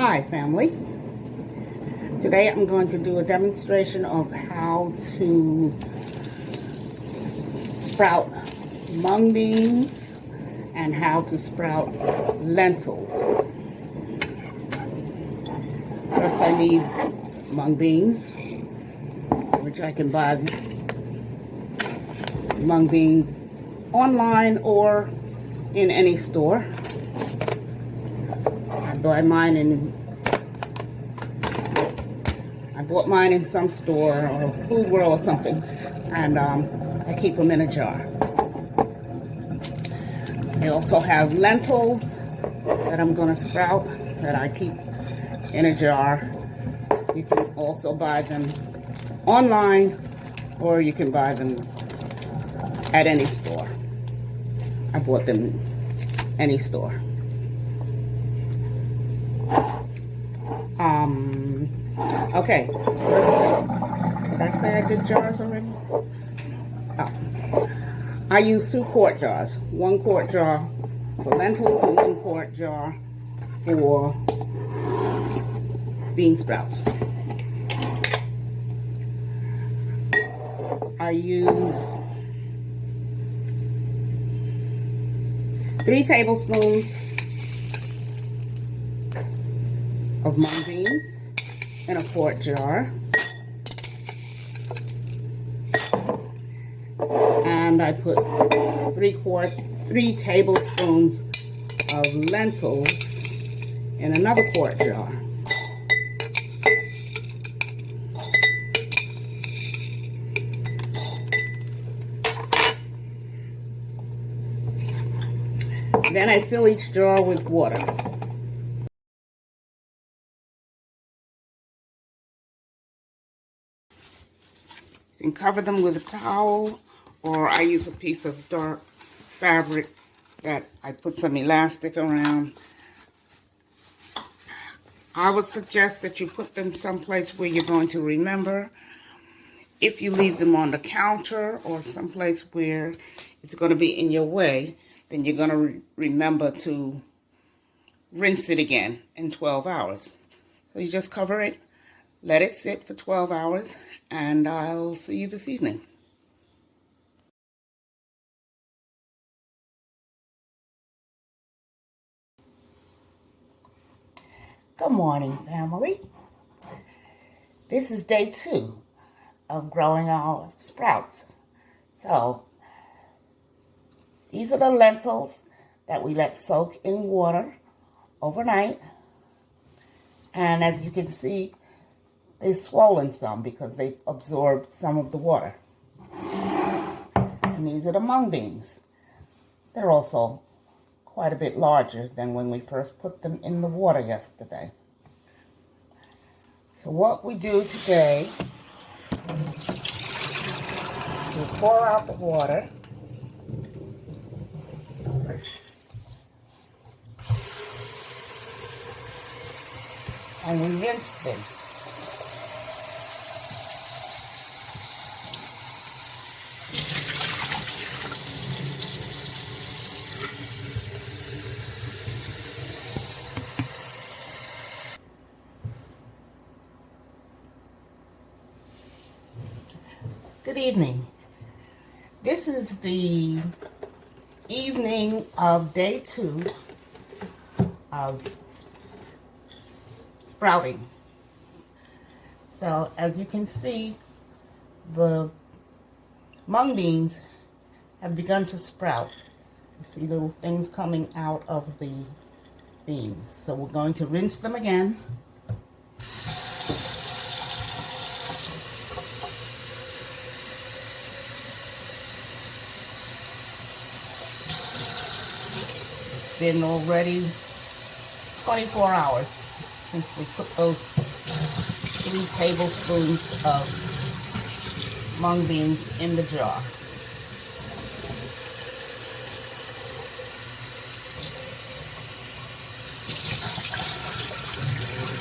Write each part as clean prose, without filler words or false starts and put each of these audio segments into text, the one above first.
Hi family. Today I'm going to do a demonstration of how to sprout mung beans and how to sprout lentils. First I need mung beans, which I can buy mung beans online or in any store. I bought mine in some store or Food World or something, and I keep them in a jar. They also have lentils that I'm going to sprout that I keep in a jar. You can also buy them online or you can buy them at any store. I bought them any store. Okay, did I say I did jars already? Oh. I use 2 quart jars. 1 quart jar for lentils and 1 quart jar for bean sprouts. I use 3 tablespoons of mung beans in a quart jar, and I put 3 tablespoons of lentils in another quart jar. Then I fill each jar with water. You can cover them with a towel, or I use a piece of dark fabric that I put some elastic around. I would suggest that you put them someplace where you're going to remember. If you leave them on the counter or someplace where it's going to be in your way, then you're going to remember to rinse it again in 12 hours. So you just cover it, let it sit for 12 hours, and I'll see you this evening. Good morning, family. This is day 2 of growing our sprouts. So, these are the lentils that we let soak in water overnight. And as you can see, they've swollen some because they've absorbed some of the water. And these are the mung beans. They're also quite a bit larger than when we first put them in the water yesterday. So what we do today is we pour out the water. And we rinse them. Good evening. This is the evening of day 2 of sprouting. So as you can see, the mung beans have begun to sprout. You see little things coming out of the beans. So we're going to rinse them again. It's been already 24 hours since we put those 3 tablespoons of mung beans in the jar.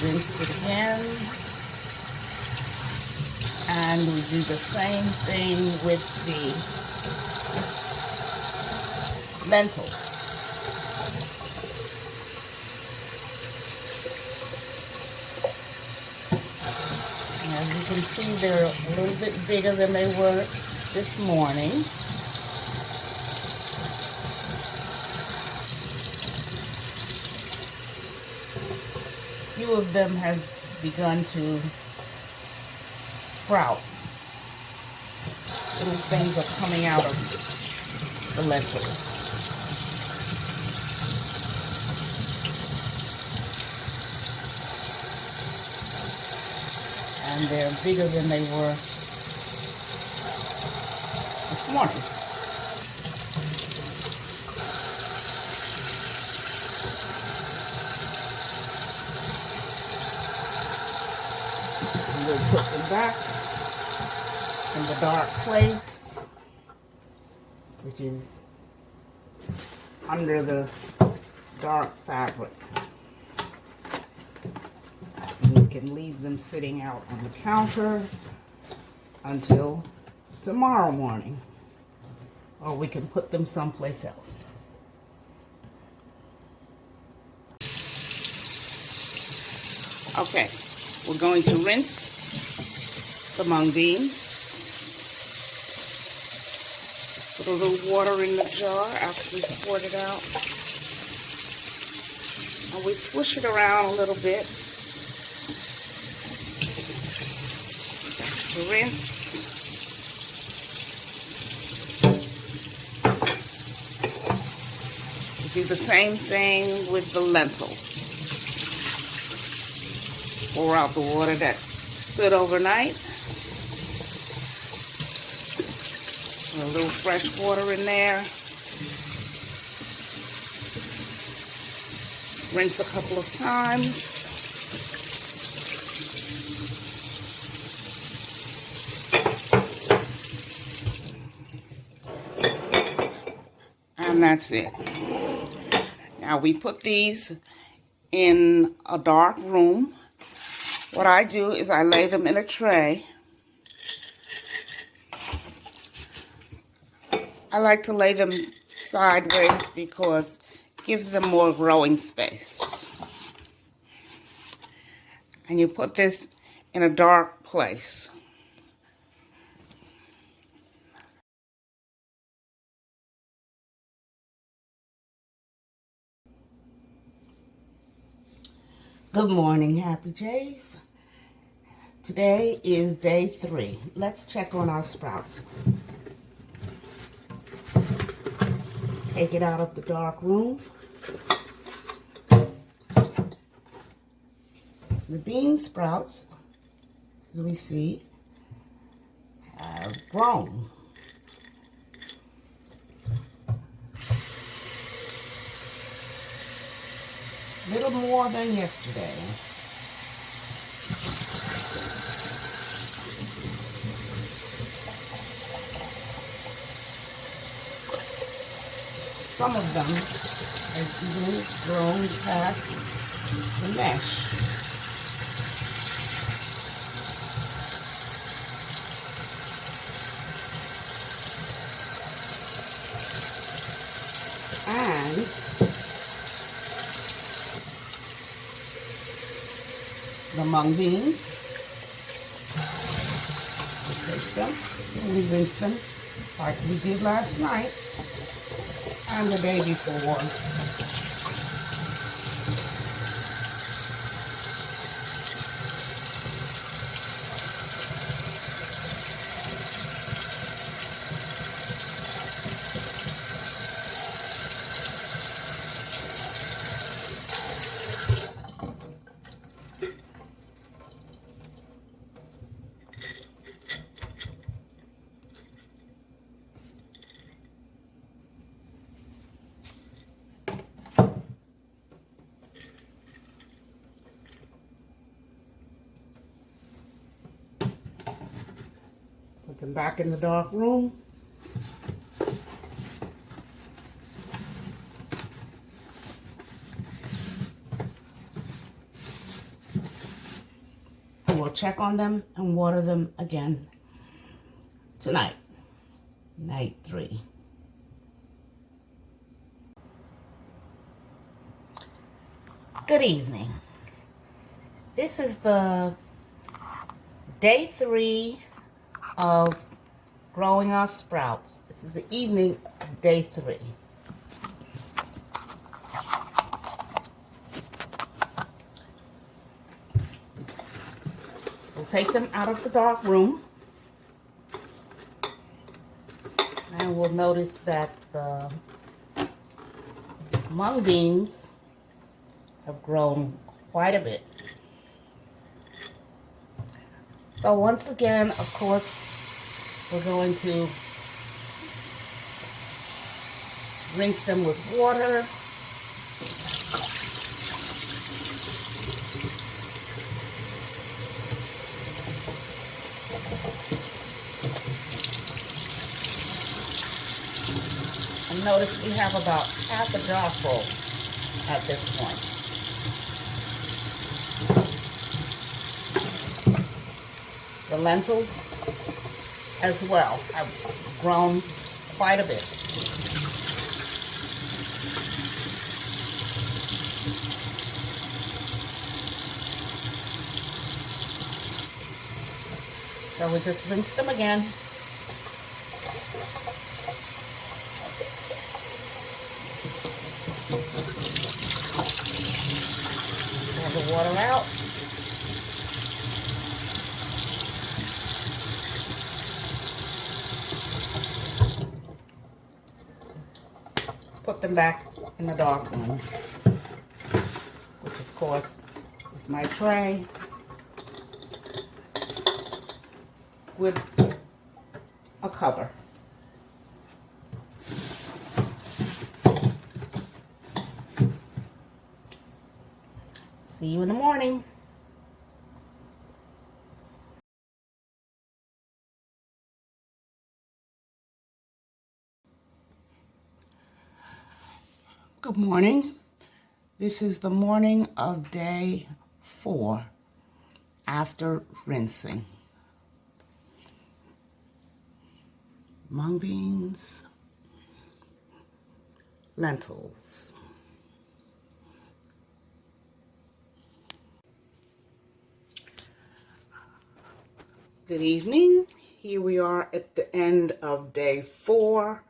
Rinse it again. And we do the same thing with the lentils. As you can see, they're a little bit bigger than they were this morning. Few of them have begun to sprout. Little things are coming out of the lentils. And they're bigger than they were this morning. And we'll put them back in the dark place, which is under the dark fabric. And you can leave them sitting out on the counter until tomorrow morning, or we can put them someplace else. Okay, we're going to rinse the mung beans. Put a little water in the jar after we poured it out. And we swish it around a little bit to rinse. We do the same thing with the lentils. Pour out the water that stood overnight. Put a little fresh water in there. Rinse a couple of times. And that's it. Now we put these in a dark room. What I do is I lay them in a tray. I like to lay them sideways because it gives them more growing space. And you put this in a dark place. Good morning, Happy Jays. Today is day 3. Let's check on our sprouts. Take it out of the dark room. The bean sprouts, as we see, have grown. A little more than yesterday. Some of them have even grown past the mesh. And the mung beans, we take them and we rinse them like we did last night and the day before. Put them back in the dark room. And we'll check on them and water them again tonight, night 3. Good evening. This is the Day 3 of growing our sprouts. This is the evening of day 3. We'll take them out of the dark room, and we'll notice that the mung beans have grown quite a bit. So once again, of course, we're going to rinse them with water. And notice we have about half a jar full at this point. The lentils as well have grown quite a bit. So we just rinse them again. Pour the water out. Put them back in the dark room, which of course is my tray with a cover. See you in the morning. Good morning. This is the morning of day 4 after rinsing. Mung beans, lentils. Good evening. Here we are at the end of day 4,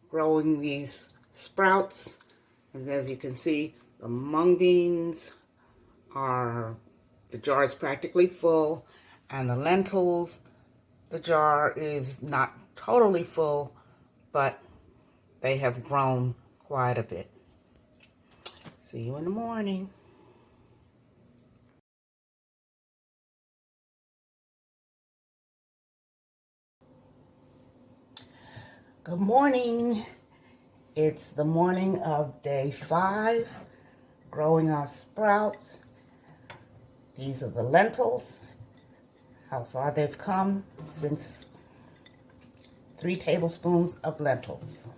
growing these sprouts. And as you can see, the mung beans the jar is practically full, and the lentils, the jar is not totally full, but they have grown quite a bit. See you in the morning. Good morning. It's the morning of day 5, growing our sprouts. These are the lentils. How far they've come since 3 tablespoons of lentils.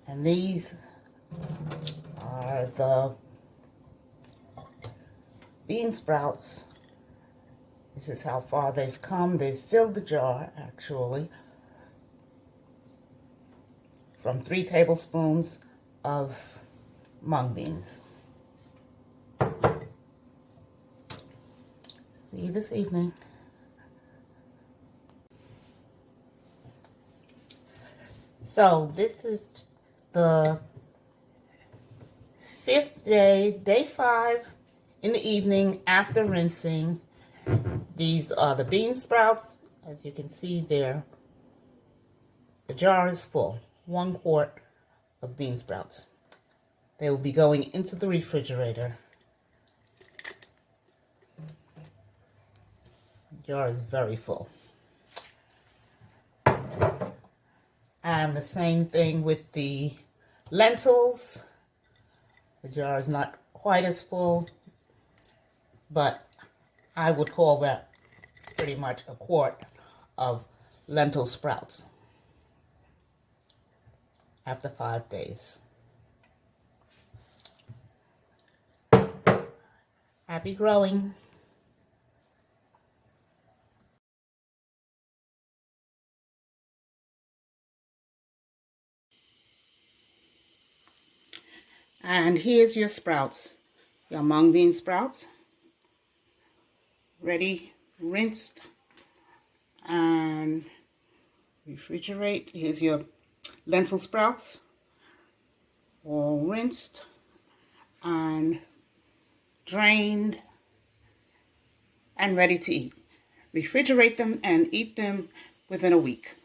And these are the bean sprouts. This is how far they've come. They've filled the jar, actually, from 3 tablespoons of mung beans. See you this evening. So this is the 5th day, day 5 in the evening after rinsing. These are the bean sprouts. As you can see there, the jar is full. 1 quart of bean sprouts. They will be going into the refrigerator. The jar is very full. And the same thing with the lentils. The jar is not quite as full, but I would call that pretty much a quart of lentil sprouts after 5 days. Happy growing. And here's your sprouts, your mung bean sprouts. ready, rinsed, and refrigerate. Here's your lentil sprouts, all rinsed and drained and ready to eat. Refrigerate them and eat them within a week.